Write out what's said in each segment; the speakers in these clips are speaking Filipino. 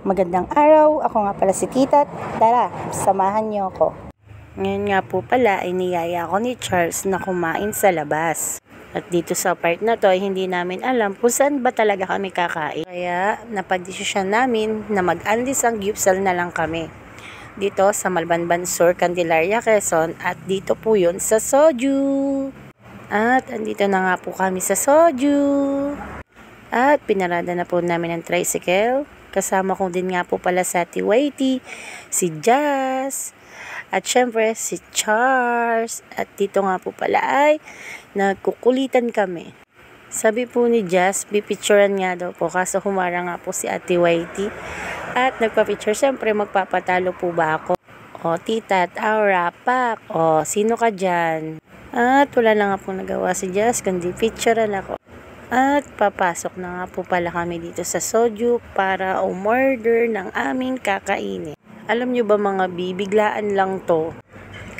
Magandang araw, ako nga pala si Tita. Tara, samahan niyo ako. Ngayon nga po pala ay niyaya ako ni Charles na kumain sa labas. At dito sa part na to ay hindi namin alam kung saan ba talaga kami kakain. Kaya napagdesisyon namin na mag-Andes ang Gyupsal na lang kami. Dito sa Malbanban Sur, Candelaria, Quezon, at dito po yun sa Soju. At andito na nga po kami sa Soju. At pinarada na po namin ang tricycle. Kasama ko din nga po pala sa Ate Whitey, si Jazz, at syempre si Charles. At dito nga po pala ay nagkukulitan kami. Sabi po ni Jazz, pipicturean nga daw po, kaso humara nga po si Ate Whitey. At nagpa-picture, syempre magpapatalo po ba ako? O tita at aura, pak. O sino ka dyan? At wala na nga po nagawa si Jazz, kundi picturean ako. At papasok na nga po pala kami dito sa Soju para umorder ng aming kakainin. Alam nyo ba mga bi, biglaan lang to.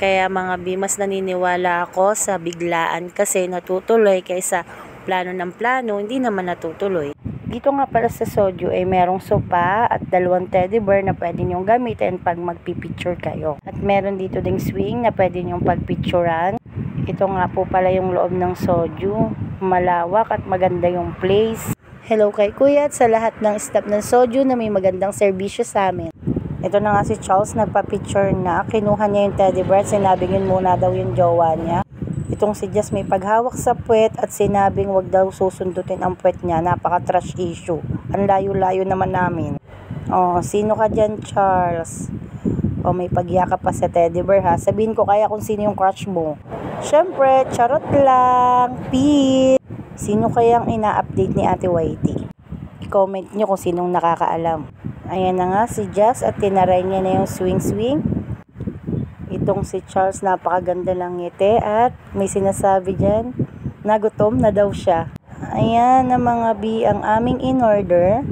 Kaya mga bi, mas naniniwala ako sa biglaan kasi natutuloy kaysa plano ng plano, hindi naman natutuloy. Dito nga pala sa Soju ay merong sopa at 2 teddy bear na pwede nyong gamitin pag magpipicture kayo. At meron dito ding swing na pwede nyong pagpicturean. Ito nga po pala yung loob ng Soju. Malawak at maganda yung place. Hello kay Kuya at sa lahat ng staff ng Soju na may magandang serbisyo sa amin. Ito na nga si Charles, nagpa-picture na. Kinuha niya yung teddy bear, sinabing yun muna daw yung jowa niya. Itong si Jess may paghawak sa puwet at sinabing wag daw susundutin ang puwet niya. Napaka-trash issue. Ang layo-layo naman namin. Oh, sino ka dyan, Charles? O may pagyakap pa sa teddy bear ha. Sabihin ko kaya kung sino yung crush mo. Syempre, charot lang. Peace. Sino kayang ina-update ni Ate Whitey? I-comment nyo kung sinong nakakaalam. Ayan na nga si Jazz at tinaray niya na yung swing-swing. Itong si Charles napakaganda lang ngiti at may sinasabi dyan. Nagutom na daw siya. Ayan na mga bi ang aming in-order.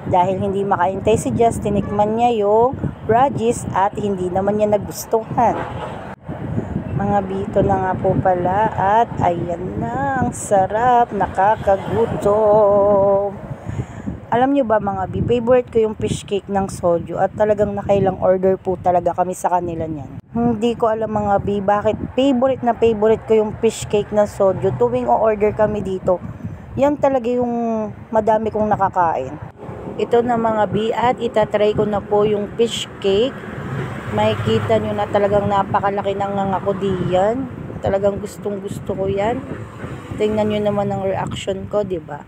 Dahil hindi makaintay si Jazz, tinikman niya yung Rajis at hindi naman niya nagustuhan. Mga bito na nga po pala at ayan na, ang sarap, nakakagutom. Alam nyo ba mga bi, favorite ko yung fish cake ng Soju at talagang nakailang order po talaga kami sa kanila niyan. Hindi ko alam mga bi, bakit favorite ko yung fish cake ng Soju tuwing o-order kami dito. Yan talaga yung madami kong nakakain. Ito na mga bi at itatry ko na po yung fish cake. Makikita nyo na talagang napakalaki ng ngako diyan. Talagang gustong gusto ko yan. Tingnan nyo naman ang reaction ko, diba?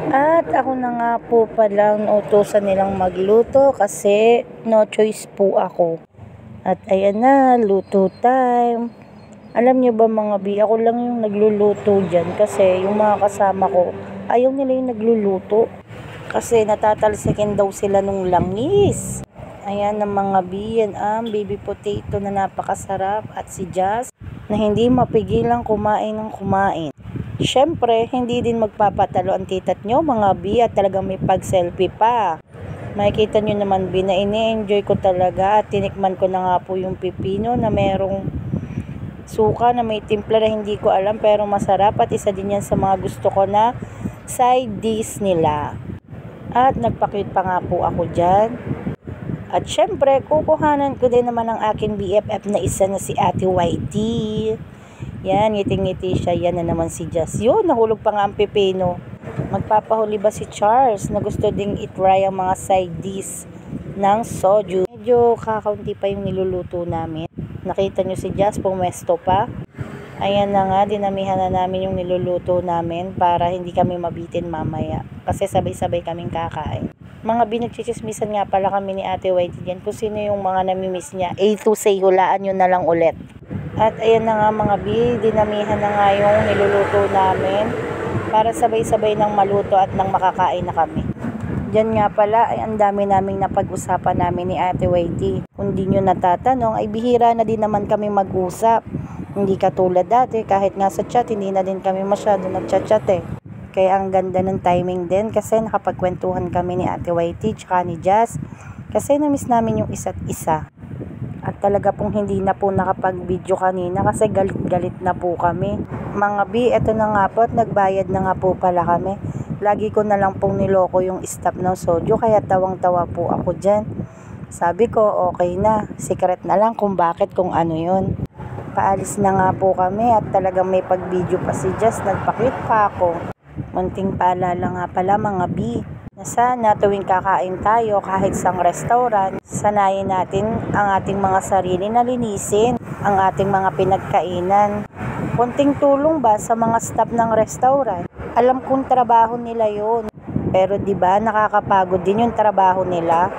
At ako na nga po palang utusan nilang magluto kasi no choice po ako. At ayan na, luto time. Alam nyo ba mga bi, ako lang yung nagluluto dyan kasi yung mga kasama ko, ayaw nila yung nagluluto. Kasi natatalsikin daw sila nung langis. Ayan ang mga bi, yan ang baby potato na napakasarap at si Jazz na hindi mapigilang kumain ng kumain. Siyempre, hindi din magpapatalo ang titat nyo mga bi at talagang may pag-selfie pa. Makikita nyo naman bi na ini-enjoy ko talaga at tinikman ko na nga po yung pipino na merong suka na may timpla na hindi ko alam pero masarap at isa din yan sa mga gusto ko na side dish nila. At nagpa-cute pa nga po ako dyan. At syempre, kukuhanan ko din naman ang aking BFF na isa na si Ate Whitey. Yan, ngiting-ngiti siya. Yan na naman si Jazz. Yun, nahulog pa nga ang pipino. Magpapahuli ba si Charles na gusto ding itry ang mga side dish ng Soju? Medyo kakaunti pa yung niluluto namin. Nakita nyo si Jazz, pumesto pa. Ayan na nga, dinamihan na namin yung niluluto namin para hindi kami mabitin mamaya. Kasi sabay-sabay kaming kakain. Mga binagchichismisan nga pala kami ni Ate Whitey dyan kung sino yung mga namimiss niya. A to say, hulaan nyo na lang ulit. At ayan na nga mga bi, dinamihan na nga yung niluluto namin para sabay-sabay nang maluto at nang makakain na kami. Diyan nga pala ay ang dami naming napag-usapan namin ni Ate Whitey. Kung di nyo natatanong ay bihira na din naman kami mag-usap. Hindi katulad dati, kahit nga sa chat, hindi na din kami masyado nagchat-chat eh. Kaya ang ganda ng timing din kasi nakapagkwentuhan kami ni Ate Whitey tsaka ni Jazz kasi namiss namin yung isa't isa. At talaga pong hindi na po nakapag-video kanina kasi galit-galit na po kami. Mga bi, eto na nga po at nagbayad na nga po pala kami. Lagi ko na lang pong niloko yung staff ng Sodyo kaya tawang-tawa po ako dyan. Sabi ko okay na, secret na lang kung bakit kung ano yun. Paalis na nga po kami at talagang may pag-video pa si Jess, nagpa-cute pa ako. Munting paalala nga pala mga B, na sana tuwing kakain tayo kahit sa restaurant, sanayin natin ang ating mga sarili na linisin ang ating mga pinagkainan. Konting tulong ba sa mga staff ng restaurant? Alam kong trabaho nila yon, pero di ba nakakapagod din yung trabaho nila?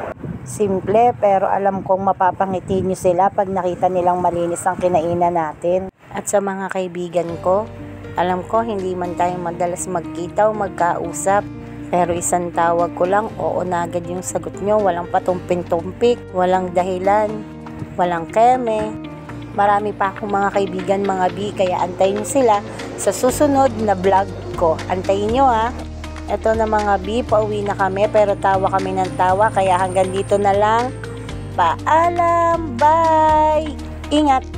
Simple pero alam kong mapapangiti nyo sila pag nakita nilang malinis ang kinainan natin. At sa mga kaibigan ko, alam ko hindi man tayo madalas magkita o magkausap, pero isang tawag ko lang, oo na agad yung sagot nyo, walang patumping-tumpik, walang dahilan, walang keme. Marami pa akong mga kaibigan mga B, kaya antayin nyo sila sa susunod na vlog ko. Antayin nyo ha. Ito na mga B, pauwi na kami pero tawa kami ng tawa, kaya hanggang dito na lang. Paalam, bye! Ingat!